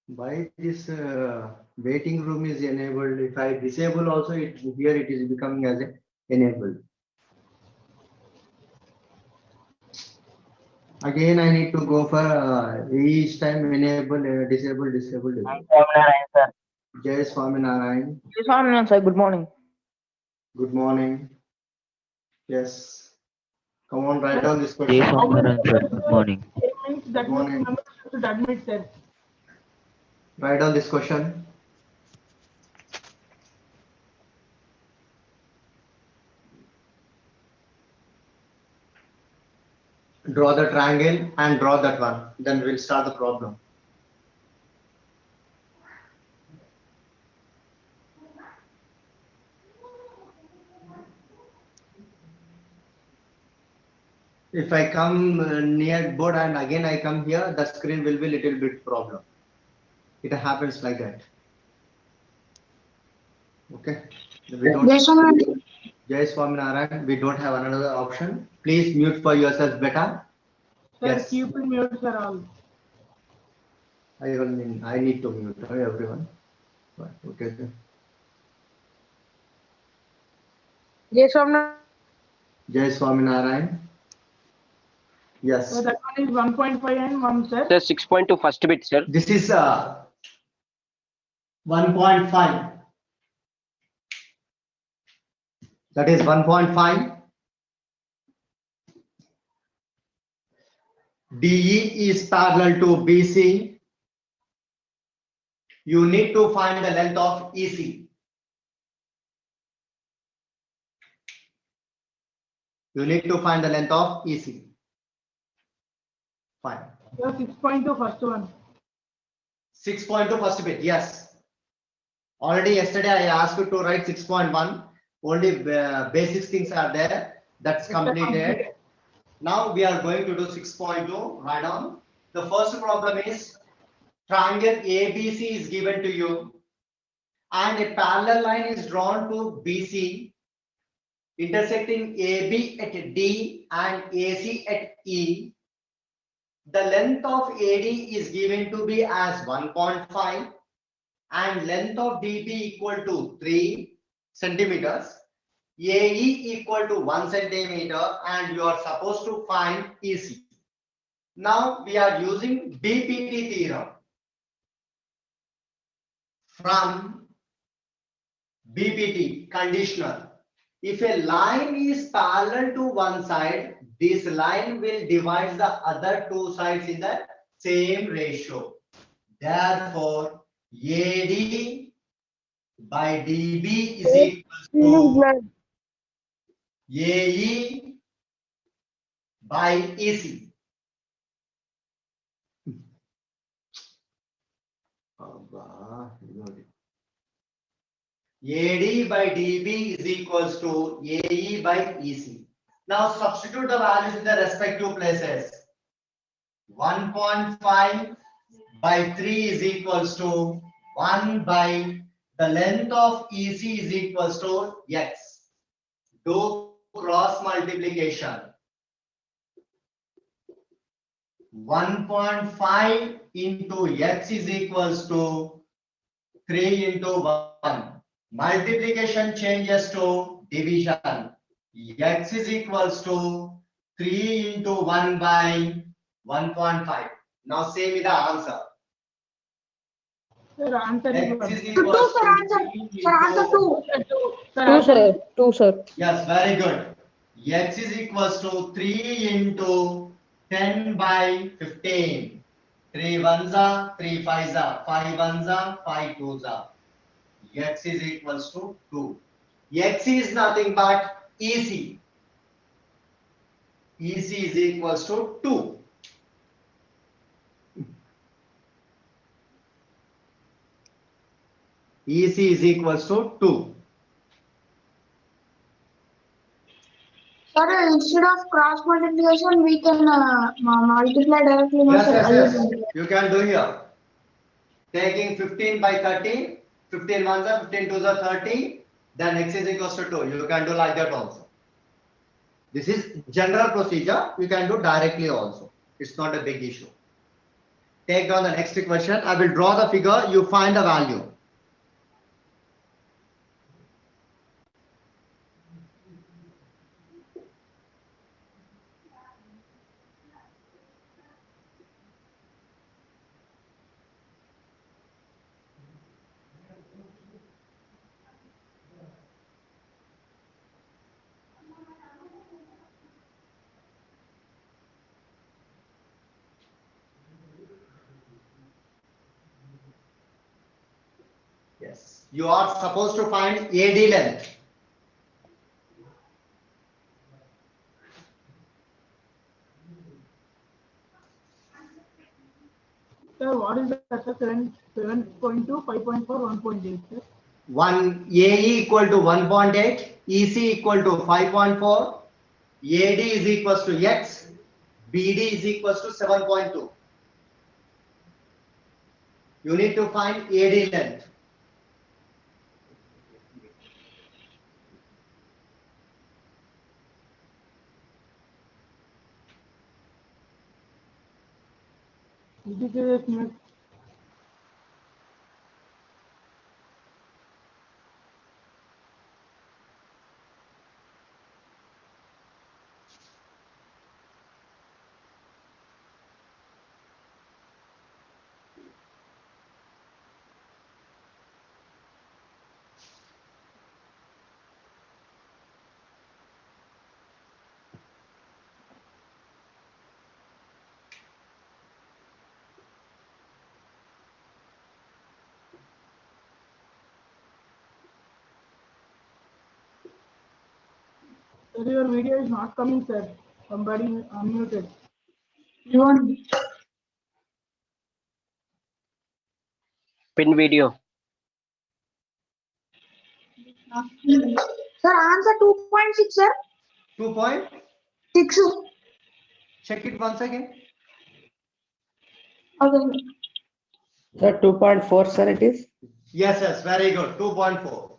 Why this waiting room is enabled? If I disable also, here it is becoming as a enabled. Again, I need to go for each time enable, disable, disable, disable. Swaminarayan, sir. Jai Swaminarayan. Swaminarayan, sir. Good morning. Good morning. Yes. Come on, write down this Jai question. Swaminarayan, sir. Good morning. Good morning. Members should admit, sir. Write down this question. Draw the triangle and draw that one. Then we'll start the problem. If I come near board and again I come here, the screen will be little bit problem. It happens like that. Okay. We don't. Jai Swaminarayan. We don't have another option. Please mute for yourself better. Sir, Yes. keep in mute for all. I need to mute everyone. Okay. Yes, Swamna. Jai Swaminarayan. Yes. So that one is 1.5 and 1, sir. Sir, 6.2 first bit, sir. This is 1.5. That is 1.5. DE is parallel to BC. You need to find the length of EC. You need to find the length of EC. Fine. So 6.2 first one. 6.2 first bit, yes. Already yesterday I asked you to write 6.1. Only basic things are there. That's completed. Now we are going to do 6.2. Write down. The first problem is triangle ABC is given to you and a parallel line is drawn to BC intersecting AB at D and AC at E. The length of AD is given to be as 1.5 and length of DB equal to 3 centimeters. AE equal to 1 centimeter and you are supposed to find EC. Now we are using BPT theorem. From BPT conditional. If a line is parallel to one side, this line will divide the other two sides in the same ratio. Therefore, AD by DB is equal to AE by EC. AD by DB is equals to AE by EC. Now substitute the values in the respective places. 1.5 by 3 is equals to 1 by the length of EC is equals to X. Do cross multiplication. 1.5 into X is equals to 3 into 1. Multiplication changes to division. X is equals to 3 into 1 by 1.5. Now say me the answer. Sir, answer X is is equals to 2, sir. Yes, very good. X is equals to 3 into 10 by 15. 3 ones are 3 fives are 5 ones are 5 twos are. X is equals to 2. X is nothing but EC. EC is equals to 2. EC is equals to 2. Sir, instead of cross multiplication, we can multiply directly. Yes. You can do here. Taking 15 by 30, 15 ones are 15 twos are 30. Then X is equals to 2. You can do like that also. This is general procedure. You can do directly also. It's not a big issue. Take down the next question. I will draw the figure. You find the value. Yes. You are supposed to find AD length. Sir, what is the 7.2, 5.4, 1.8, sir? 1 AE equal to 1.8, EC equal to 5.4, AD is equals to X, BD is equals to 7.2. You need to find AD length. Ridiculous, mate. Sir, your video is not coming, sir. Somebody unmuted. You want? Pin video. Sir, answer 2.6, sir. 2 6. check it once again. Okay. Sir, 2.4, sir, it is. Yes, yes, very good. 2.4.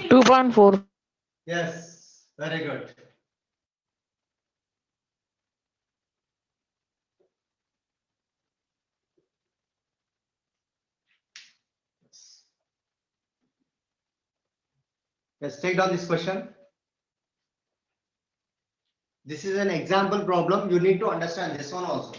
Sir, 2.4. Yes, very good. Let's take down this question. This is an example problem. You need to understand this one also.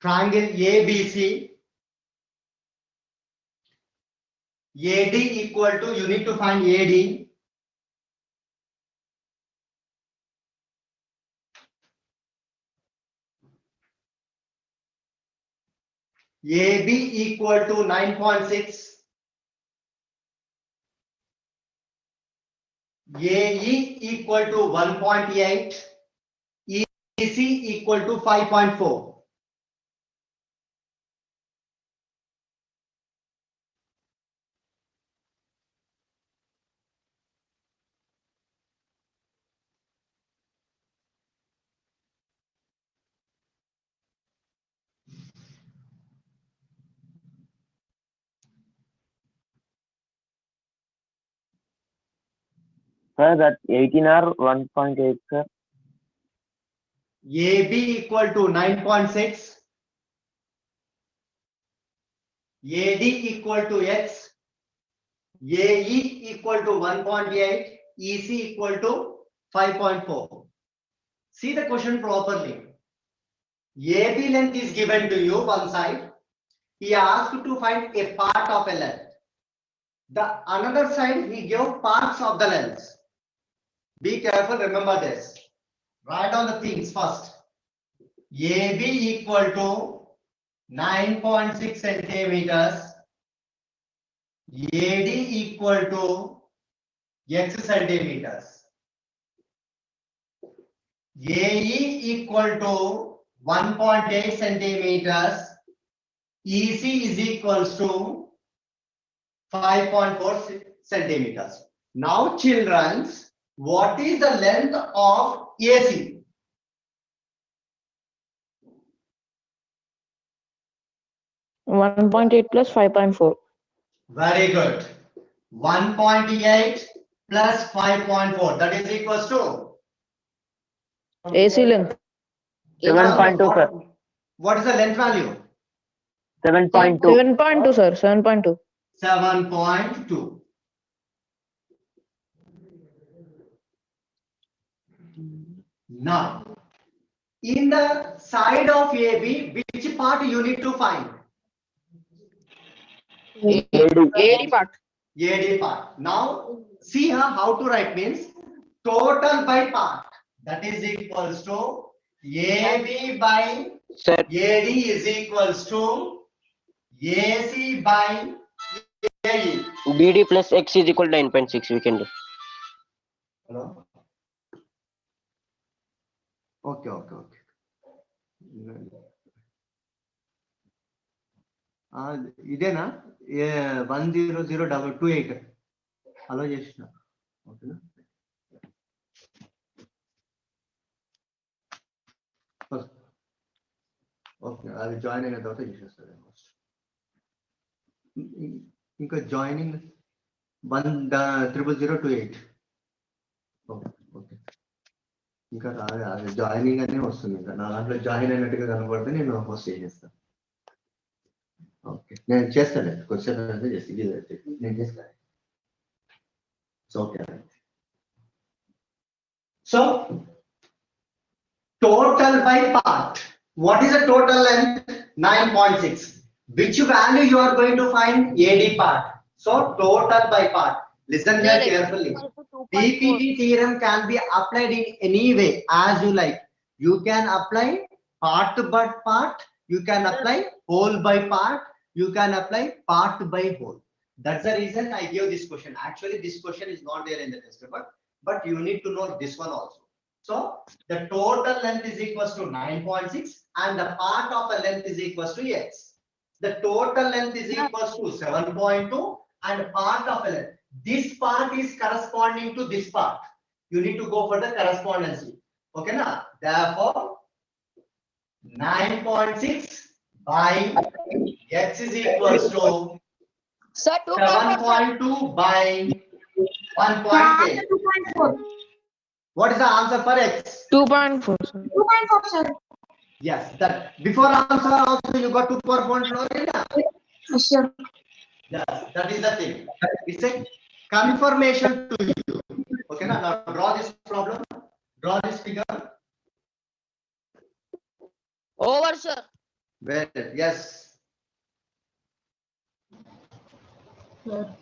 Triangle ABC, AD equal to, you need to find AD. AB equal to 9.6. AE equal to 1.8. EC equal to 5.4. Sir, that 18 or 1.8, sir. AB equal to 9.6. AD equal to X. AE equal to 1.8. EC equal to 5.4. See the question properly. AB length is given to you one side. He asked to find a part of a length. The another side he gave parts of the length. Be careful, remember this. Write down the things first. AB equal to 9.6 centimeters. AD equal to X centimeters. AE equal to 1.8 centimeters. EC is equals to 5.4 centimeters. Now, children, what is the length of AC? One 1.8 plus 5.4. Very good. 1.8 plus 5.4. That is equals to AC length. 7.2, sir. What is the length value? 7.2. 7.2, sir. 7.2. 7.2. Now, in the side of AB, which part you need to find? AD part. AD part. Now, see how to write means total by part. That is equals to AB by Sir, AD is equals to AC by AE. BD plus X is equal to 9.6. We can do. Hello? Okay. ఇదేనా 10028 అలో చేసిన ఓకేనా okay అది join అయిన తర్వాత చేసేస్తారు ఇంకా joining 10028 okay ఇంకా రాదు జాయినింగ్ అనే వస్తుంది ఇంకా నా దాంట్లో జాయిన్ అయినట్టుగా కనపడితే నేను పోస్ట్ చేసేస్తాను ఓకే నేను చేస్తాను క్వశ్చన్ అయితే చేసి ఇది నేను చేస్తాను okay so total by part. What is the total length? 9.6. Which value you are going to find? AD part. So total by part. Listen here carefully. PPT theorem can be applied in any way as you like. You can apply part by part. You can apply whole by part. You can apply part by whole. That's the reason I gave this question. Actually, this question is not there in the test paper, but you need to know this one also. So the total length is equals to 9.6 and the part of a length is equals to x. The total length is equals to 7.2 and part of a length. This part is corresponding to this part. You need to go for the correspondency. Okay, now therefore 9.6 by x is equals to Sir, 7.2 by 1.8. 2.4. What is the answer for x? 2.4, sir. 2.4, sir. Yes, that before answer also you got 2.4. Yes, sir. Yes, that is the thing. It's a confirmation to you. Okay, now draw this problem. Draw this figure. Over, sir. Well, yes. Sir,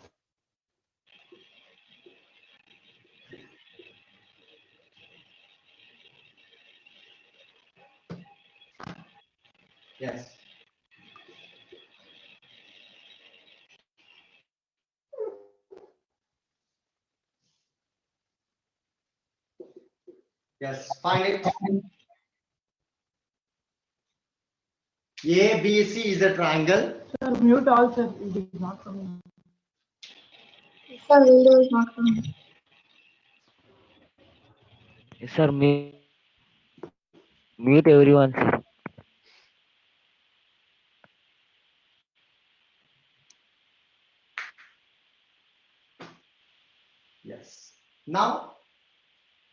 Yes. Yes, find it. ABC is a triangle. sir, mute all, sir. It is not coming. Sir, video is not coming. Sir, mute everyone, sir. Yes. Now,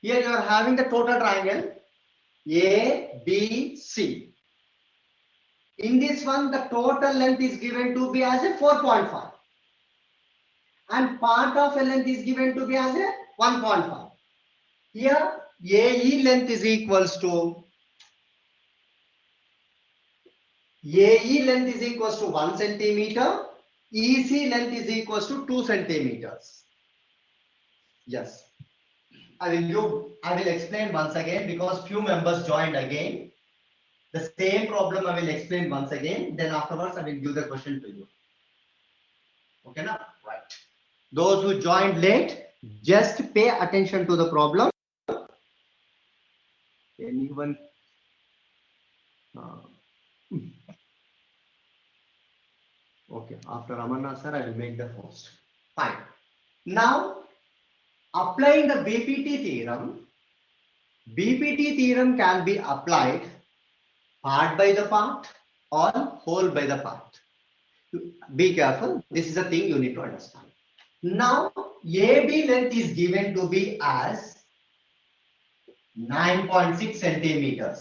here you are having the total triangle ABC. In this one, the total length is given to be as a 4.5. And part of a length is given to be as a 1.5. Here, AE length is equals to 1 centimeter. EC length is equals to 2 centimeters. Yes. I will explain once again because few members joined again. The same problem I will explain once again. Then afterwards I will give the question to you. Okay, now right. Those who joined late, just pay attention to the problem. Anyone? Okay, after Amarnath sir, I will make the post. Fine. Now, applying the BPT theorem can be applied part by the part or whole by the part. Be careful. This is a thing you need to understand. Now, AB length is given to be as 9.6 centimeters.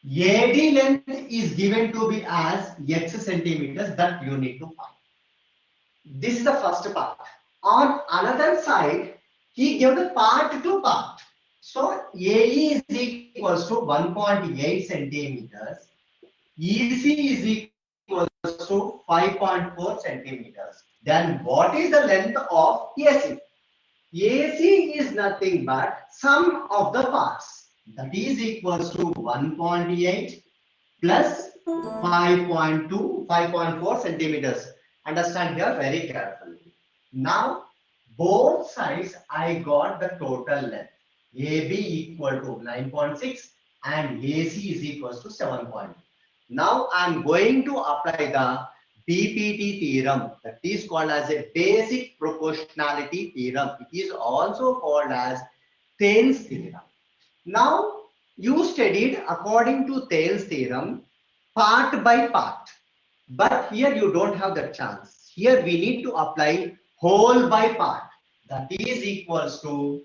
AD length is given to be as X centimeters that you need to find. This is the first part. On another side, he gave the part to part. So AE is equals to 1.8 centimeters. EC is equals to 5.4 centimeters. Then what is the length of AC? AC is nothing but sum of the parts. That is equals to 1.8 plus 5.2, 5.4 centimeters. Understand here very carefully. Now, both sides I got the total length. AB equal to 9.6 and AC is equals to 7.2. Now I am going to apply the BPT theorem, that is called as a basic proportionality theorem. It is also called as Thales theorem. Now you studied according to Thales theorem part by part, but here you don't have that chance. Here we need to apply whole by part. That is equals to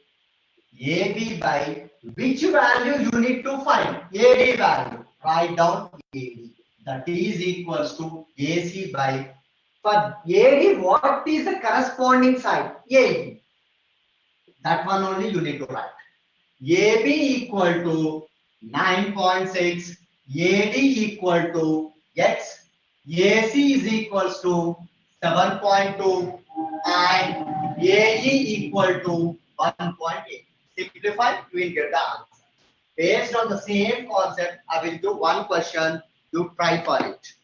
AB by which value you need to find? AD value. Write down AD. That is equals to AC by, for AD, what is the corresponding side? AD. That one only you need to write. AB equal to 9.6, AD equal to X, AC is equals to 7.2, and AE equal to 1.8. Simplify, you will get the answer. Based on the same concept, I will do one question. You try for it.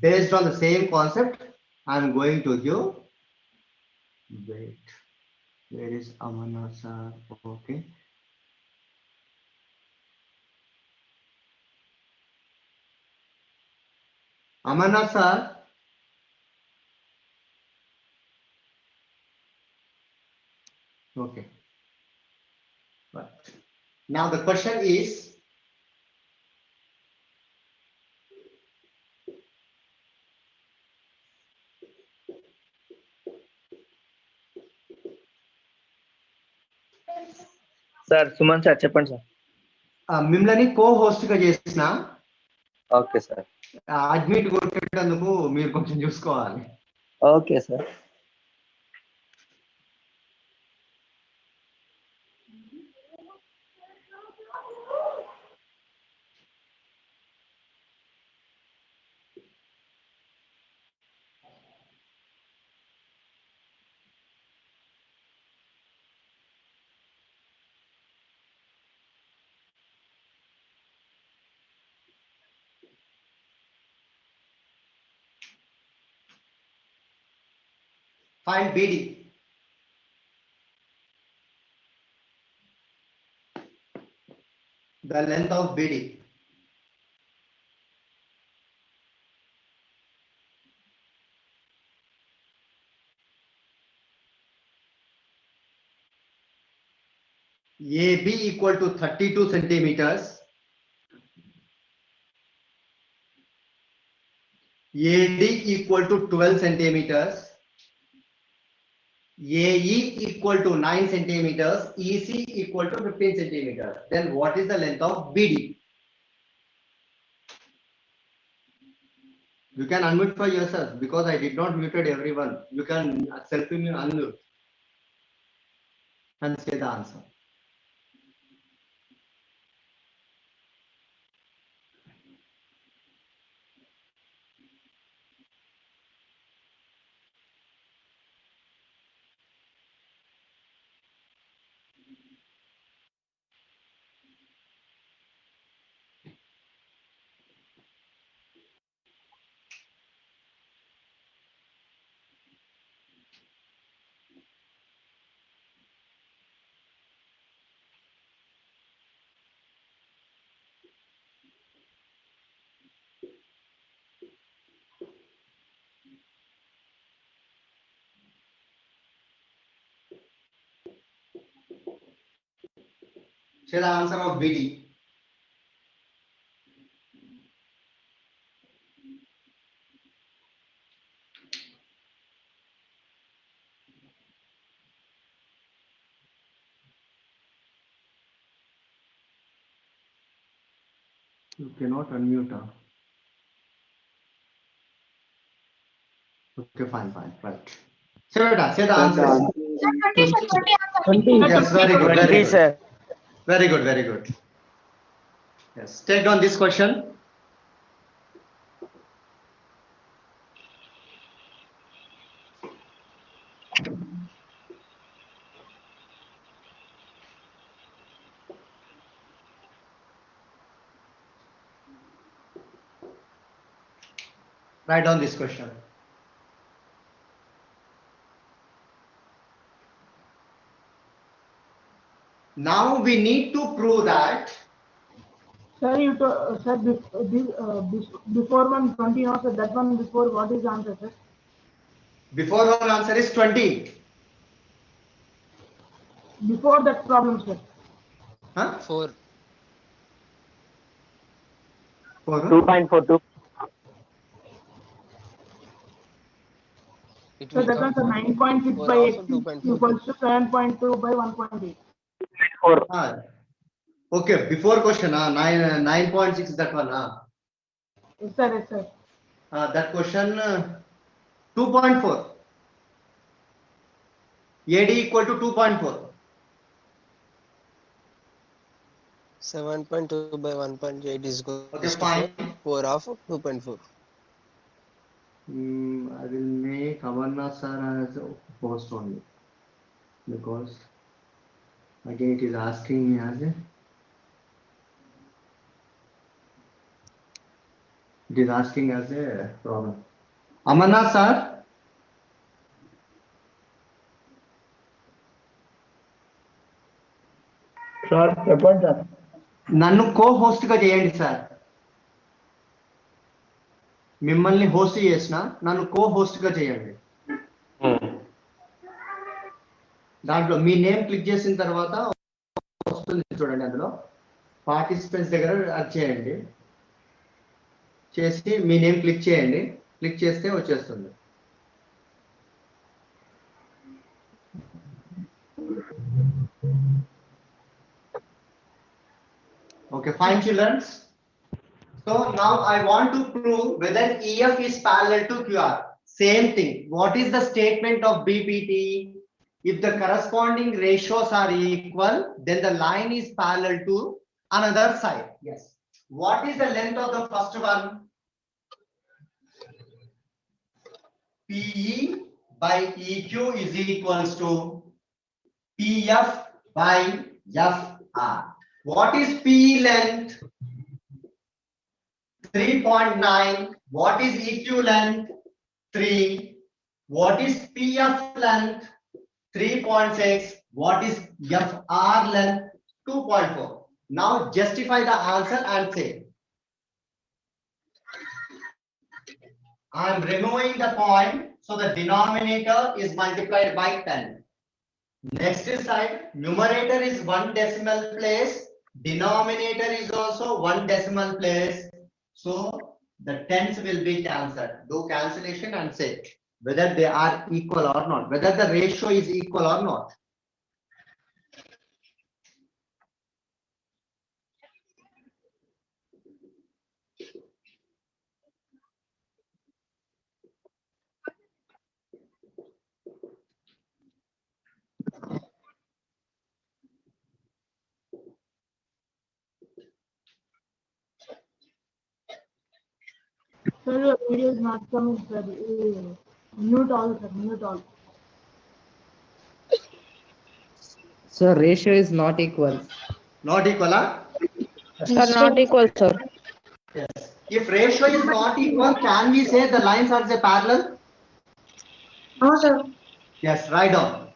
Based on the same concept, I am going to give. Wait, where is Amarnath sir? Okay. Amarnath sir. Okay. But now the question is, sir Suman sir చెప్పండి sir. మిమ్మల్ని కో-హోస్ట్ గా చేసిన okay sir. Admit కొట్టేటందుకు మీరు కొంచెం చూసుకోవాలి. Okay sir. Find BD. The length of BD. AB equal to 32 centimeters. AD equal to 12 centimeters. AE equal to 9 centimeters. EC equal to 15 centimeters. Then what is the length of BD? You can unmute for yourself because I did not muted everyone. You can unmute and say the answer. Say the answer of BD. You cannot unmute. Huh? Okay, fine, right. Say the answer. Sir, 20, sir, 20 answer. 20. Yes, very good, 20, very good. sir. Very good, very good. Yes, take down this question. Write down this question. Now we need to prove that. Sir, you said before one 20 also, that one before, what is the answer, sir? Before one answer is 20. Before that problem, sir. Huh? 4. 2.42. It So will that come was 9.6 4 by half 8 of 2.4. equals to 7.2 by 1.8. 4. Ah, okay, before question, 9.6 that one. Yes, sir, yes, sir. That question 2.4. AD equal to 2.4. 7.2 by 1.8 is equal Okay, to fine. 4 half of 2.4. I will make Amarnath sir as a host only, because again it is asking me as a. It is asking as a problem. Amarnath sir. Sir చెప్పండి sir. నన్ను co host గా చేయండి sir. మిమ్మల్ని host చేసిన నన్ను co host గా చేయండి. దాంట్లో మీ నేమ్ క్లిక్ చేసిన తర్వాత వస్తుంది చూడండి, అందులో పార్టిసిపెంట్స్ దగ్గర అది చేయండి, చేసి మీ నేమ్ క్లిక్ చేయండి, క్లిక్ చేస్తే వచ్చేస్తుంది. Okay, fine children. So now I want to prove whether EF is parallel to QR. Same thing. What is the statement of BPT? If the corresponding ratios are equal, then the line is parallel to another side. Yes. What is the length of the first one? PE by EQ is equals to PF by FR. What is PE length? 3.9. What is EQ length? 3. What is PF length? 3.6. What is FR length? 2.4. Now justify the answer and say. I am removing the point, so the denominator is multiplied by 10. Next side, numerator is 1 decimal place, denominator is also 1 decimal place. So the tens will be cancelled. Do cancellation and say whether they are equal or not, whether the ratio is equal or not. Sir, your video is not coming, sir. Mute all, sir, mute all. So ratio is not equal. Not equal, huh? Sir, not equal, sir. Yes. If ratio is not equal, can we say the lines are a parallel? No, sir. Yes, write down.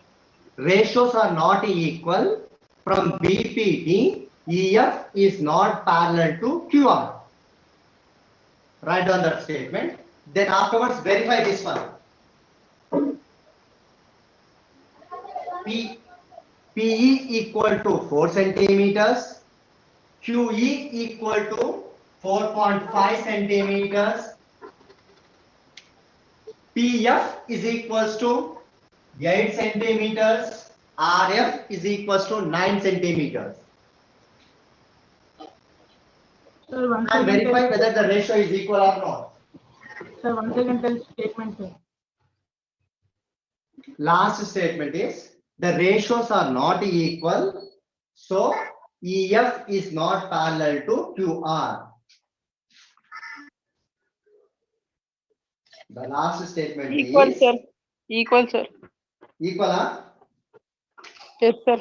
Ratios are not equal. From BPT, EF is not parallel to QR. Write down that statement. Then afterwards verify this one. PE equal to 4 centimeters, QE equal to 4.5 centimeters, PF is equals to 8 centimeters, RF is equals to 9 centimeters. Sir, once And again verify tell, whether the ratio is equal or not. sir, once again tell statement, sir. Last statement is the ratios are not equal, so EF is not parallel to QR. The last statement Equal, is sir. Equal, sir. equal, huh? Yes, sir.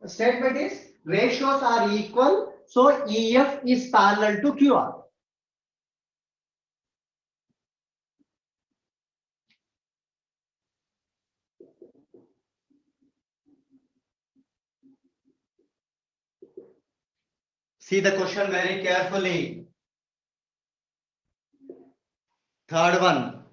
The statement is ratios are equal, so EF is parallel to QR. See the question very carefully. Third one.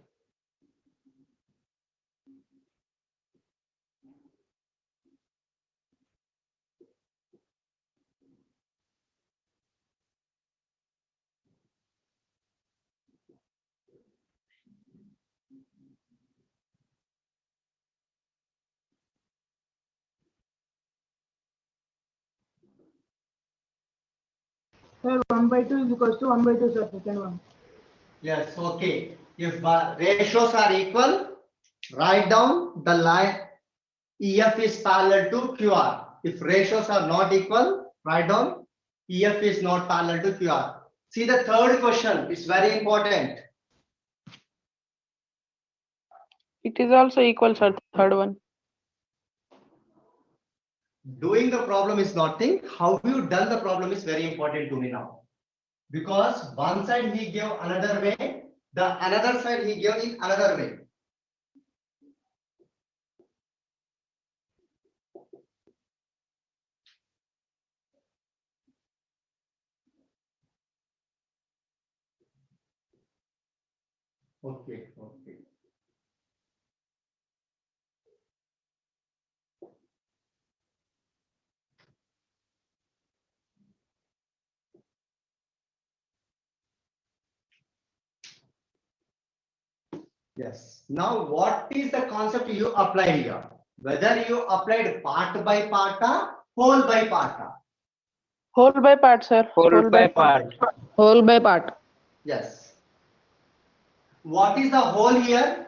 Sir, 1 by 2 is equals to 1 by 2, sir, second one. Yes, okay. If ratios are equal, write down the line EF is parallel to QR. If ratios are not equal, write down EF is not parallel to QR. See the third question, it's very important. It is also equal, sir. Third one. Doing the problem is nothing. How you done the problem is very important to me now. Because one side he gave another way, the another side he gave in another way. Okay, okay. Yes. Now, what is the concept you applied here? Whether you applied part by part or whole by part? Whole by part, sir. Whole by part. Whole by part. Yes. What is the whole here?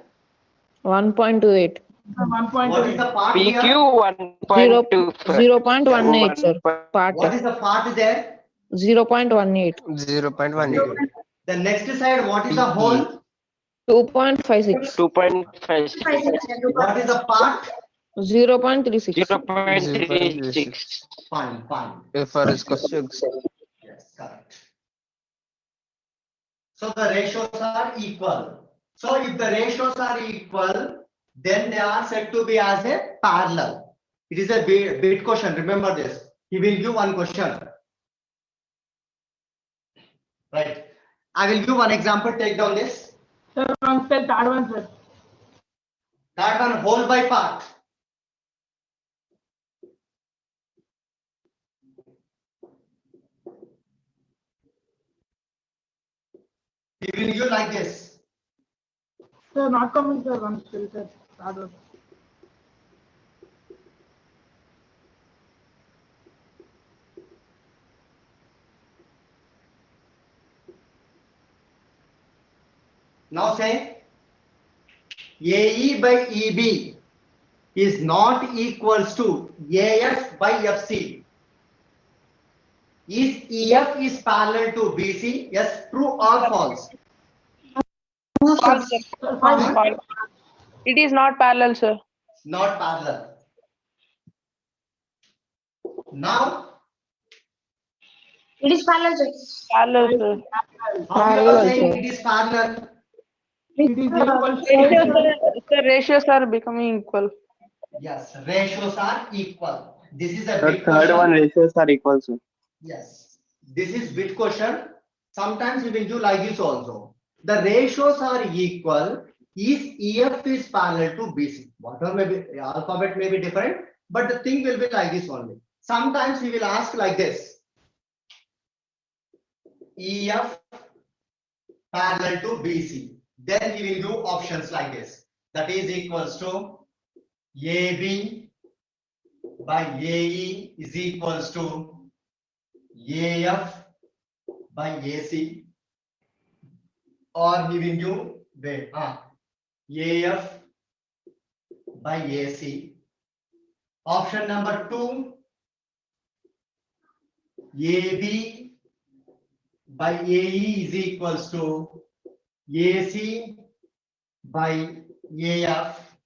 1.28. Sir, 1.2. What is the part PQ here? 1.2. 0.18, sir. Part. What is the part there? 0.18. 0.18. The next side, what is the whole? 2.56. 2.56. What is the part? 0.36. 0.36. Fine, fine. If R is equals to X. Yes, correct. So the ratios are equal. So if the ratios are equal, then they are said to be as a parallel. It is a bit question. Remember this. He will give one question. Right. I will give one example. Take down this. Sir, once tell third one, sir. That one whole by part. He will give like this. Sir, not coming, sir, once tell, sir, third one. Now say AE by EB is not equals to AF by FC. Is EF is parallel to BC? Yes, true or false? False, sir. Sir, false. False. It is not parallel, sir. Not parallel. Now, It is parallel, sir. Parallel, sir. how you are Parallel, saying sir. it is parallel? It is equal to Ratios, sir, ratios are becoming equal. Yes, ratios are equal. This is a The big third question. one ratios are equal, sir. Yes, this is bit question. Sometimes we will do like this also. The ratios are equal if EF is parallel to BC. Whatever may be, alphabet may be different, but the thing will be like this only. Sometimes we will ask like this. EF parallel to BC. Then we will do options like this. That is equals to AB by AE is equals to AF by AC, or we will do wait, AF by AC. Option number 2, AB by AE is equals to AC by AF.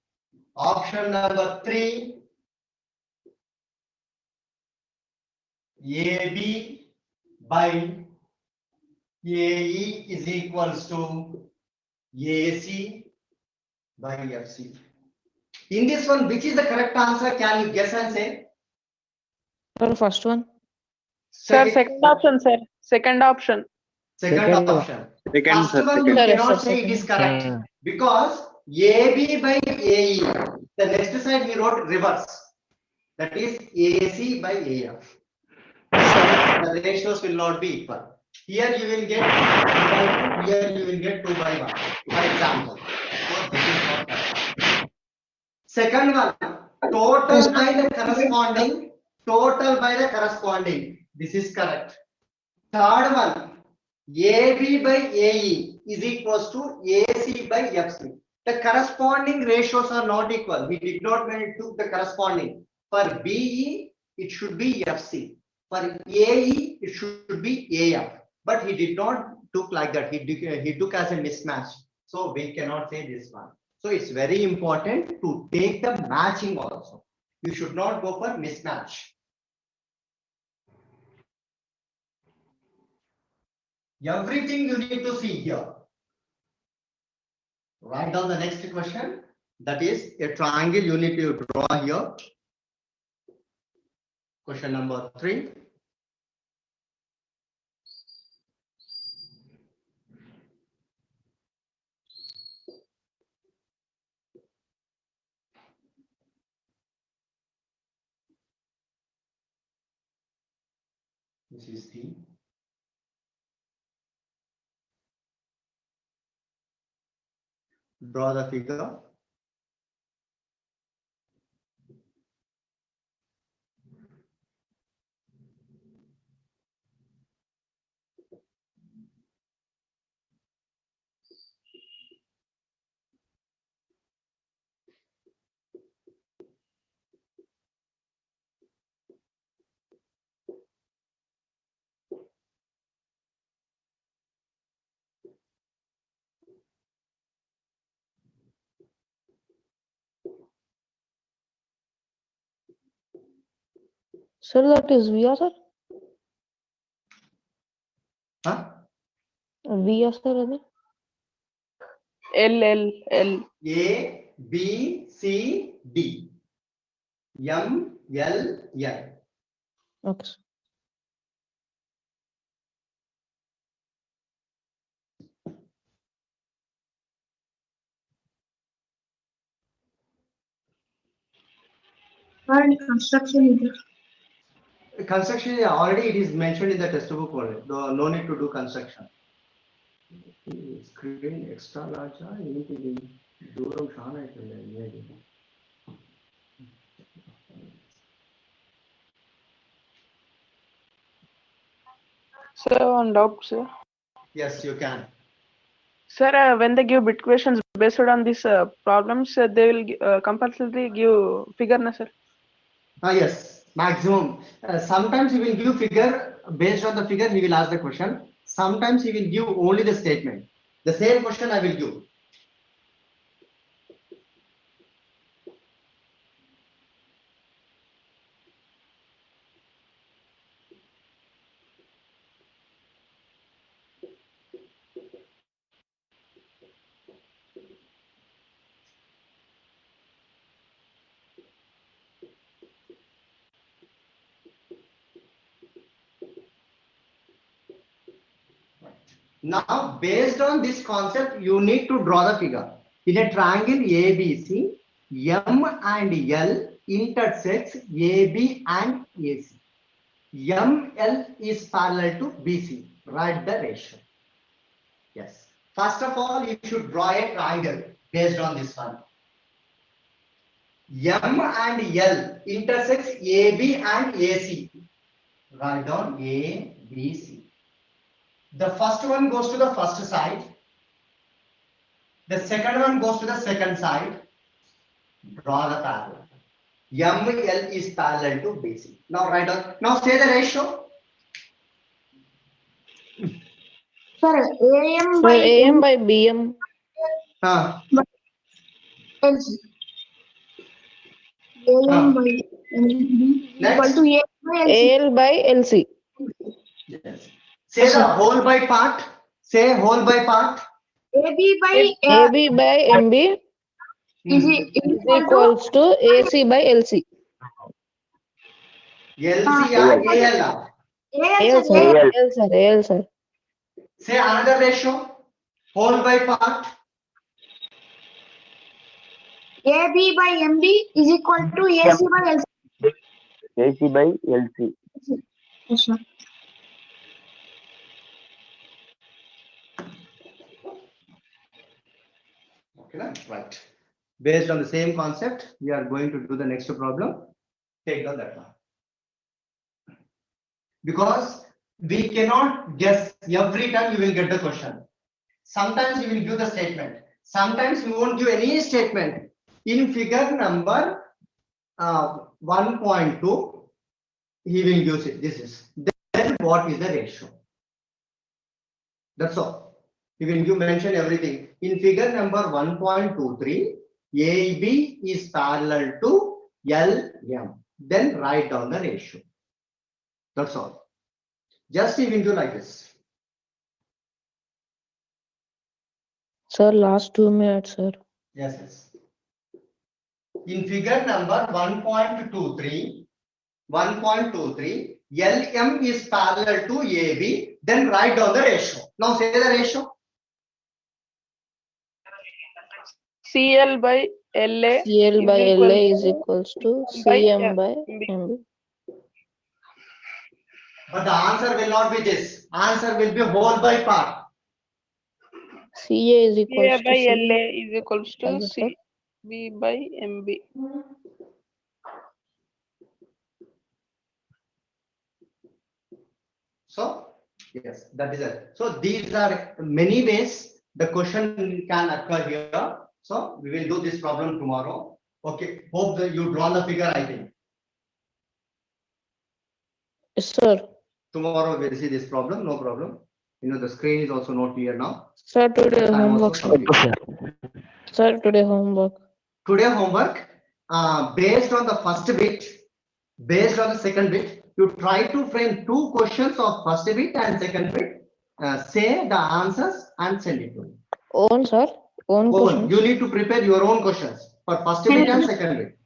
Option number 3, AB by AE is equals to AC by FC. In this one, which is the correct answer? Can you guess and say? Sir, first one. Sir, second option, sir. Second option. Second Second. option. Second, First sir. one you Sir, cannot sir, say it is correct Hmm. because AB by AE. The next side we wrote reverse. That is AC by AF. The ratios will not be equal. Here you will get 2 by 2, here you will get 2 by 1, for example. So this is not correct. Second one, total by the corresponding, total by the corresponding. This is correct. Third one, AB by AE is equals to AC by FC. The corresponding ratios are not equal. We did not took the corresponding. For BE, it should be FC. For AE, it should be AF. But he did not took like that. He took as a mismatch. So we cannot say this one. So it's very important to take the matching also. You should not go for mismatch. Everything you need to see here. Write down the next question. That is a triangle you need to draw here. Question number 3. This is the draw the figure. Sir, that is VR, sir. Huh? VR, sir. L. A, B, C, D. M, L, N. Okay, sir. And construction is there. Construction already it is mentioned in the textbook only. No need to do construction. Screen extra large. దూరం చాలా అవుతుంది. Sir, one doubt, sir. Yes, you can. Sir, when they give bit questions based on these problems, they will compulsorily give figure, na, sir? Yes, maximum. Sometimes he will give figure. Based on the figure, he will ask the question. Sometimes he will give only the statement. The same question I will give. Now, based on this concept, you need to draw the figure. In a triangle ABC, M and L intersects AB and AC. ML is parallel to BC. Write the ratio. Yes. First of all, you should draw a triangle based on this one. M and L intersects AB and AC. Write down A, B, C. The first one goes to the first side. The second one goes to the second side. Draw the parallel. ML is parallel to BC. Now write down. Now say the ratio. Sir, AM Sir, by AM by BM. LC. AM by LC equal to A by LC. AL by LC. Yes. Say the whole by part. Say whole by part. AB by AB by MB is is equal to equals to AC by LC. LC or AL. AL AL, sir. AL sir. AL sir. Say another ratio. Whole by part. AB by MB is equal to AC by LC. AC by LC. Yes, sir. Okay, right. Based on the same concept, we are going to do the next problem. Take down that one. Because we cannot guess every time you will get the question. Sometimes you will give the statement. Sometimes we won't give any statement. In figure number 1.2, he will use it. This is. Then what is the ratio? That's all. He will give mention everything. In figure number 1.23, AB is parallel to LM. Then write down the ratio. That's all. Just he will do like this. Sir, last 2 minutes, sir. Yes, yes. In figure number 1.23, LM is parallel to AB. Then write down the ratio. Now say the ratio. CL by LA. CL by is equal LA is equals to by CM by MB. MB. But the answer will not be this. Answer will be whole by part. CA is CA equals by to C. LA is equals to Like that, sir. CB by MB. So, yes, that is it. So these are many ways the question can occur here. So we will do this problem tomorrow. Okay, hope that you draw the figure, I think. Yes, sir. Tomorrow we'll see this problem, no problem. You know, the screen is also not here now. Sir, today Time also homework. complete. Sir, today homework. Today homework, based on the first bit, based on the second bit, you try to frame 2 questions of first bit and second bit. Say the answers and send it to me. Own, sir. Own Own. question. You need to prepare your own questions for first bit and second bit.